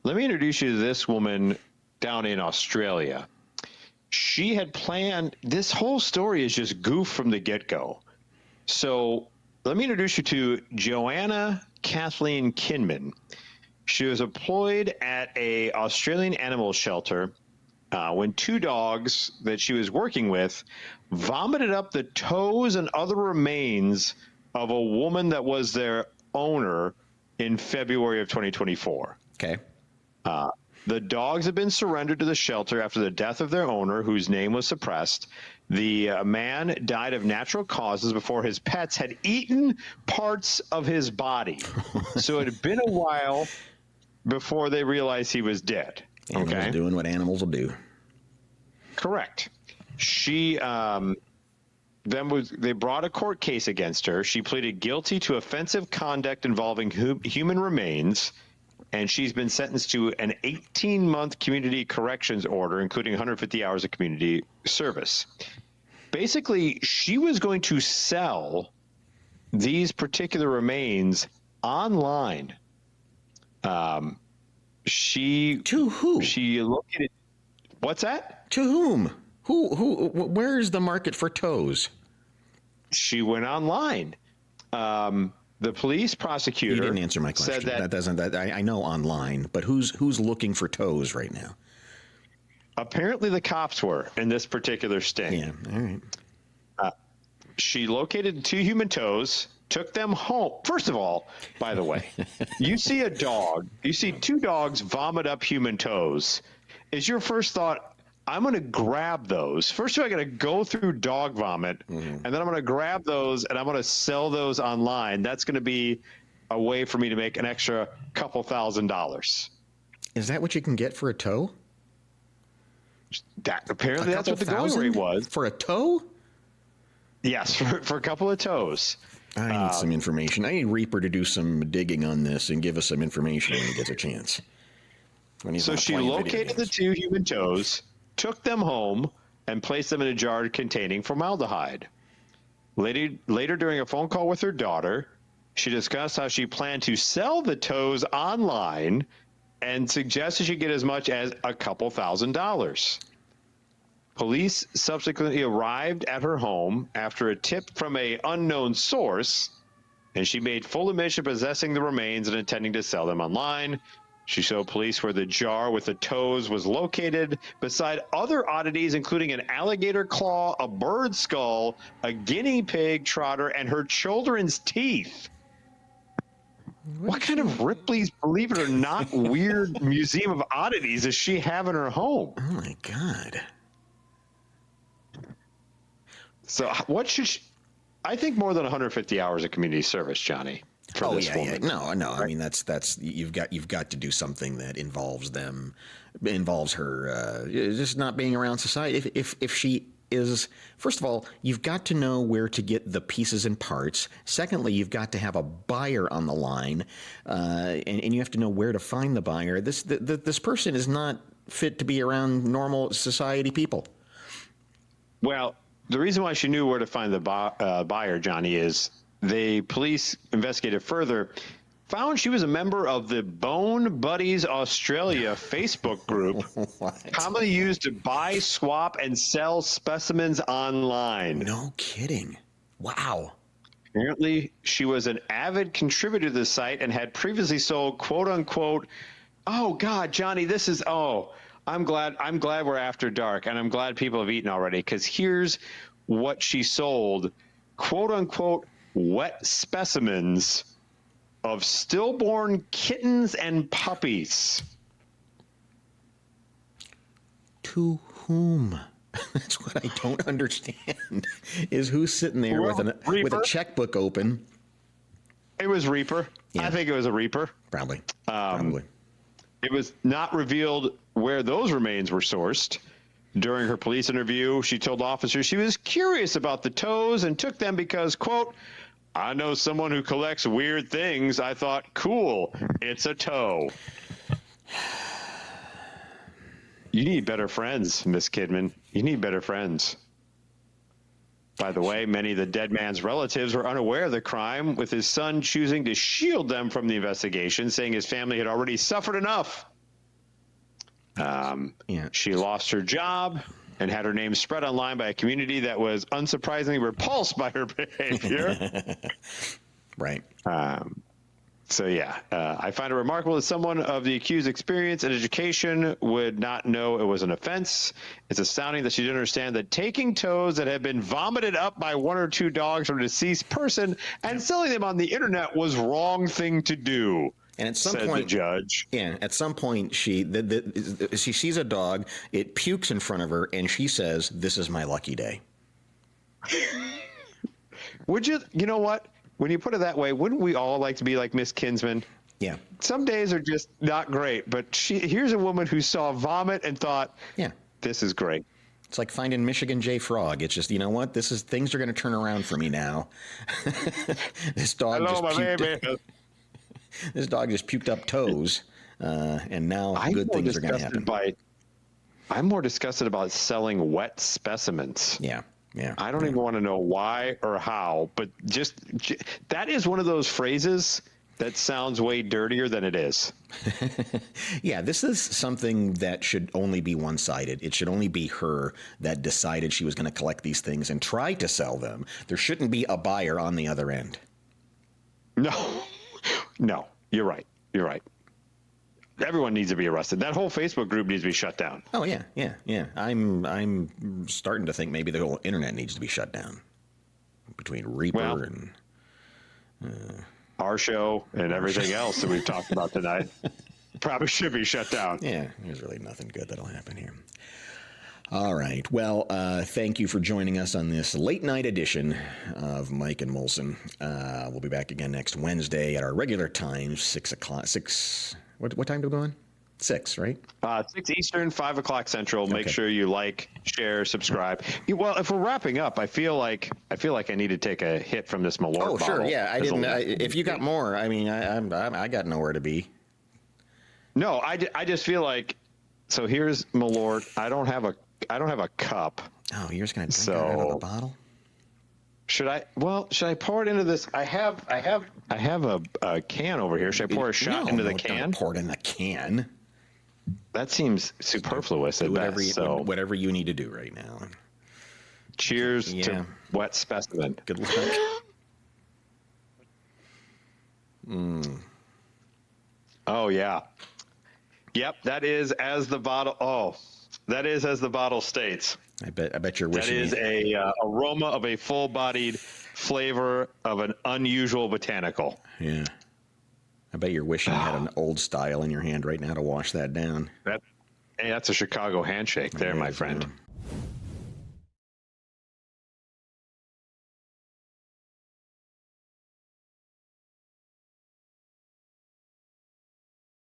let me introduce you to this woman down in Australia. She had planned, this whole story is just goof from the get-go. So let me introduce you to Joanna Kathleen Kinon. She was employed at a Australian animal shelter when two dogs that she was working with vomited up the toes and other remains of a woman that was their owner in February of 2024. Okay. The dogs have been surrendered to the shelter after the death of their owner, whose name was suppressed. The man died of natural causes before his pets had eaten parts of his body. So it had been a while before they realized he was dead. Animals doing what animals will do. Correct. She they brought a court case against her. She pleaded guilty to offensive conduct involving human remains, and she's been sentenced to an 18-month community corrections order, including 150 hours of community service. Basically, she was going to sell these particular remains online. To who? She located. What's that? To whom? Who? Where's the market for toes? She went online. The police prosecutor. You didn't answer my question. Said that I know online, but who's looking for toes right now? Apparently, the cops were in this particular sting. Yeah. All right. She located 2 human toes, took them home. First of all, by the way, you see 2 dogs vomit up human toes. Is your first thought, I'm going to grab those? First of all, I got to go through dog vomit, and then I'm going to grab those and I'm going to sell those online. That's going to be a way for me to make an extra couple $1,000s. Is that what you can get for a toe? Apparently, that's what the going rate was. For a toe? Yes, for a couple of toes. I need some information. I need Reaper to do some digging on this and give us some information when he gets a chance. So she located the 2 human toes, took them home, and placed them in a jar containing formaldehyde. Later during a phone call with her daughter, she discussed how she planned to sell the toes online and suggested she get as much as a couple $1,000s. Police subsequently arrived at her home after a tip from an unknown source, and she made full admission of possessing the remains and intending to sell them online. She showed police where the jar with the toes was located, beside other oddities, including an alligator claw, a bird skull, a guinea pig trotter, and her children's teeth. What kind of Ripley's, believe it or not, weird museum of oddities does she have in her home? Oh, my God. So what should she, I think more than 150 hours of community service, Johnny. For this woman. No. Right? I mean, that's you've got to do something that involves her just not being around society. If she is, first of all, you've got to know where to get the pieces and parts. Secondly, you've got to have a buyer on the line, and you have to know where to find the buyer. This person is not fit to be around normal society people. Well, the reason why she knew where to find the buyer, Johnny, is the police investigated further, found she was a member of the Bone Buddies Australia Facebook group, commonly used to buy, swap, and sell specimens online. No kidding. Wow. Apparently, she was an avid contributor to the site and had previously sold, quote unquote, oh God, Johnny, this is, I'm glad we're after dark, and I'm glad people have eaten already, because here's what she sold, quote unquote, wet specimens of stillborn kittens and puppies. To whom? That's what I don't understand, is who's sitting there with a checkbook open. It was Reaper. Yeah. I think it was a Reaper. Probably. It was not revealed where those remains were sourced. During her police interview, she told officers she was curious about the toes and took them because, quote, I know someone who collects weird things. I thought, cool, it's a toe. You need better friends, Miss Kidman. You need better friends. By the way, many of the dead man's relatives were unaware of the crime, with his son choosing to shield them from the investigation, saying his family had already suffered enough. She lost her job and had her name spread online by a community that was unsurprisingly repulsed by her behavior. Right. So, I find it remarkable that someone of the accused's experience and education would not know it was an offense. It's astounding that she didn't understand that taking toes that had been vomited up by one or two dogs from a deceased person and selling them on the internet was wrong thing to do. And at some point, the judge. Yeah, at some point, she sees a dog, it pukes in front of her, and she says, "This is my lucky day." Would you? You know what? When you put it that way, wouldn't we all like to be like Miss Kinsman? Yeah. Some days are just not great, but here's a woman who saw vomit and thought, "Yeah, this is great." It's like finding Michigan J. Frog. It's just, you know what? Things are going to turn around for me now. This dog This dog just puked up toes, and now good things are going to happen. I'm more disgusted about selling wet specimens. Yeah. I don't even want to know why or how, but just that is one of those phrases that sounds way dirtier than it is. Yeah, this is something that should only be one-sided. It should only be her that decided she was going to collect these things and try to sell them. There shouldn't be a buyer on the other end. No, you're right. Everyone needs to be arrested. That whole Facebook group needs to be shut down. Oh yeah. I'm starting to think maybe the whole internet needs to be shut down. Between Reaper and our show and everything else that we've talked about tonight, probably should be shut down. Yeah, there's really nothing good that'll happen here. All right. Well, thank you for joining us on this late night edition of Mike and Molson. We'll be back again next Wednesday at our regular time, 6 o'clock. What time do we go on? 6, right? 6 Eastern, 5 o'clock Central. Make sure you like, share, subscribe. Well, if we're wrapping up, I feel like I need to take a hit from this Malört bottle. Oh, sure. Yeah, I didn't. If you got more, I mean, I got nowhere to be. No, I just feel like. So here's Malört. I don't have a cup. Oh, you're just gonna drink it out of the bottle? Should I pour it into this? I have a can over here. Should I pour a shot into the can? Don't pour it in the can. That seems superfluous at best. So whatever you need to do right now. Cheers to wet specimen. Good luck. Oh yeah. Yep, that is as the bottle. Oh, that is as the bottle states. I bet you're wishing. That is a aroma of a full-bodied flavor of an unusual botanical. Yeah. I bet you're wishing you had an old style in your hand right now to wash that down. That's a Chicago handshake there, my friend.